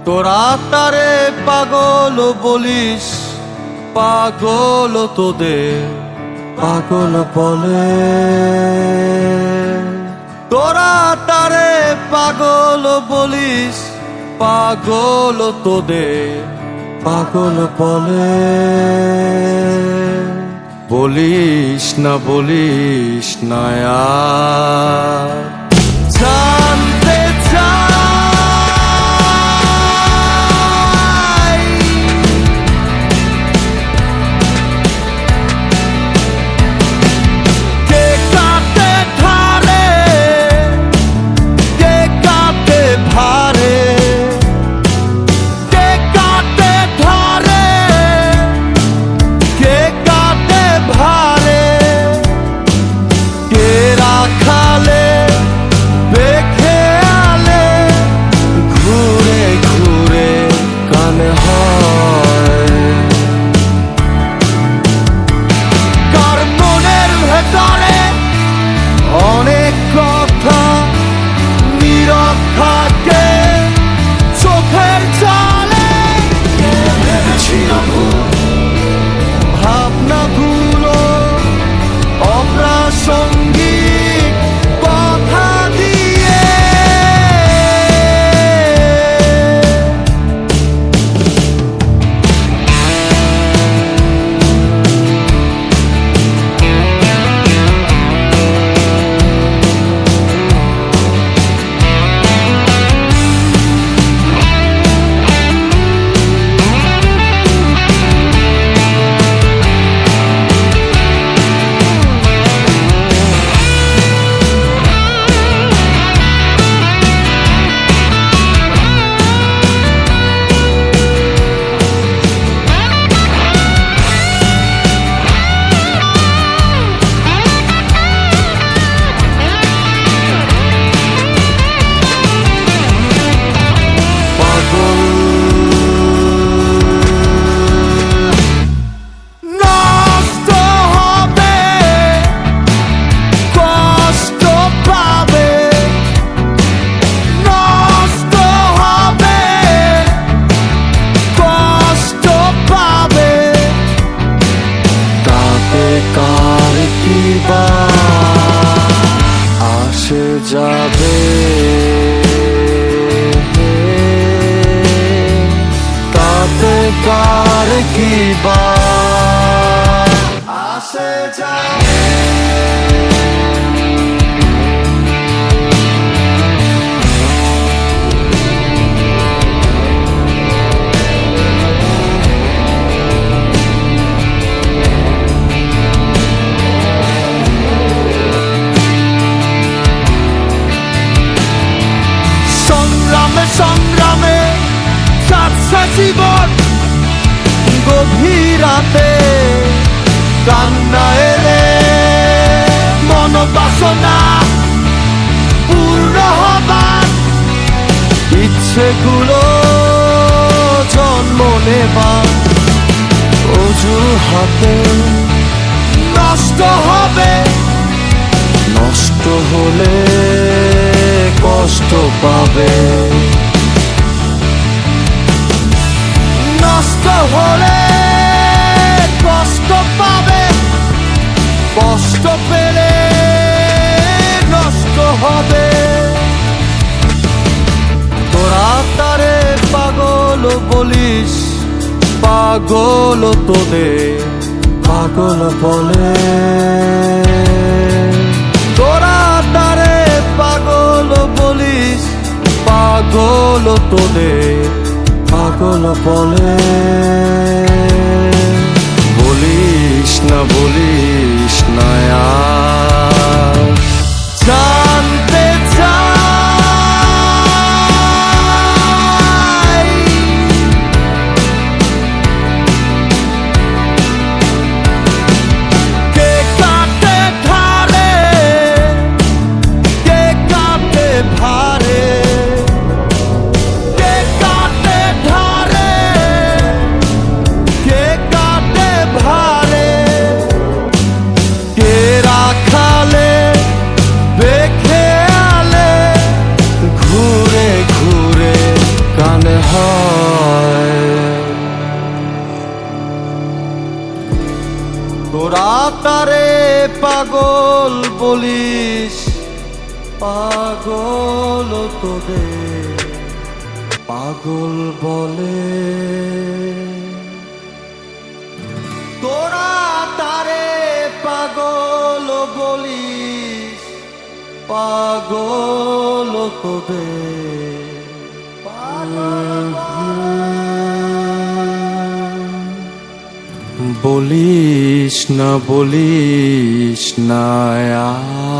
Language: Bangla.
তোরা তারে পাগল বলিস, পাগল তোদের পাগল বলে। তোরা তারে পাগল বলিস, পাগল তোদের পাগল বলে। বলিস না আর জানতে চাই কে কাটে ধারে, কে কাটে ভারে, কে কাটে ধারে, কে কাটে ভারে, কে রাখালে বেখে আলে ঘুরে ঘুরে কানে হয়। কার মনের ভেতরে অনেক কথা নীরব থাকে চোখের জলে। ভাবনাগুলো অপ্রাসঙ্গিক কথা দিয়ে নষ্ট হবে, কষ্ট পাবে, নষ্ট হবে, কষ্ট পাবে, তাতে কার কি বা আসে যাবে। তাতে কার কি বা আসে যাবে। সংগ্রামে সংগ্রামে সাতসা জীবন গভীর রাতে কান্না এলে মনোবাসনা পূর্ণ হবার ইচ্ছেগুলো জন্ম নেবার অজুহাতে নষ্ট হবে। নষ্ট হলে কষ্ট পাবে, নষ্ট হলে কষ্ট পাবে, কষ্ট পেলে নষ্ট হবে। তোরা তারে পাগল বলিস, পাগল তোদের পাগল বলে। তোরা তারে পাগল বলিস, পাগল তোদের পাগল বলে। বলিস না আর জানতে চাই কে কাটে ধারে, কে কাটে ভারে, কে কাটে ধারে, কে কাটে ভারে, বলিস পাগল তোদের পাগল বলে। তোরা তারে পাগল বলিস পাগল তোদের বলিস না আর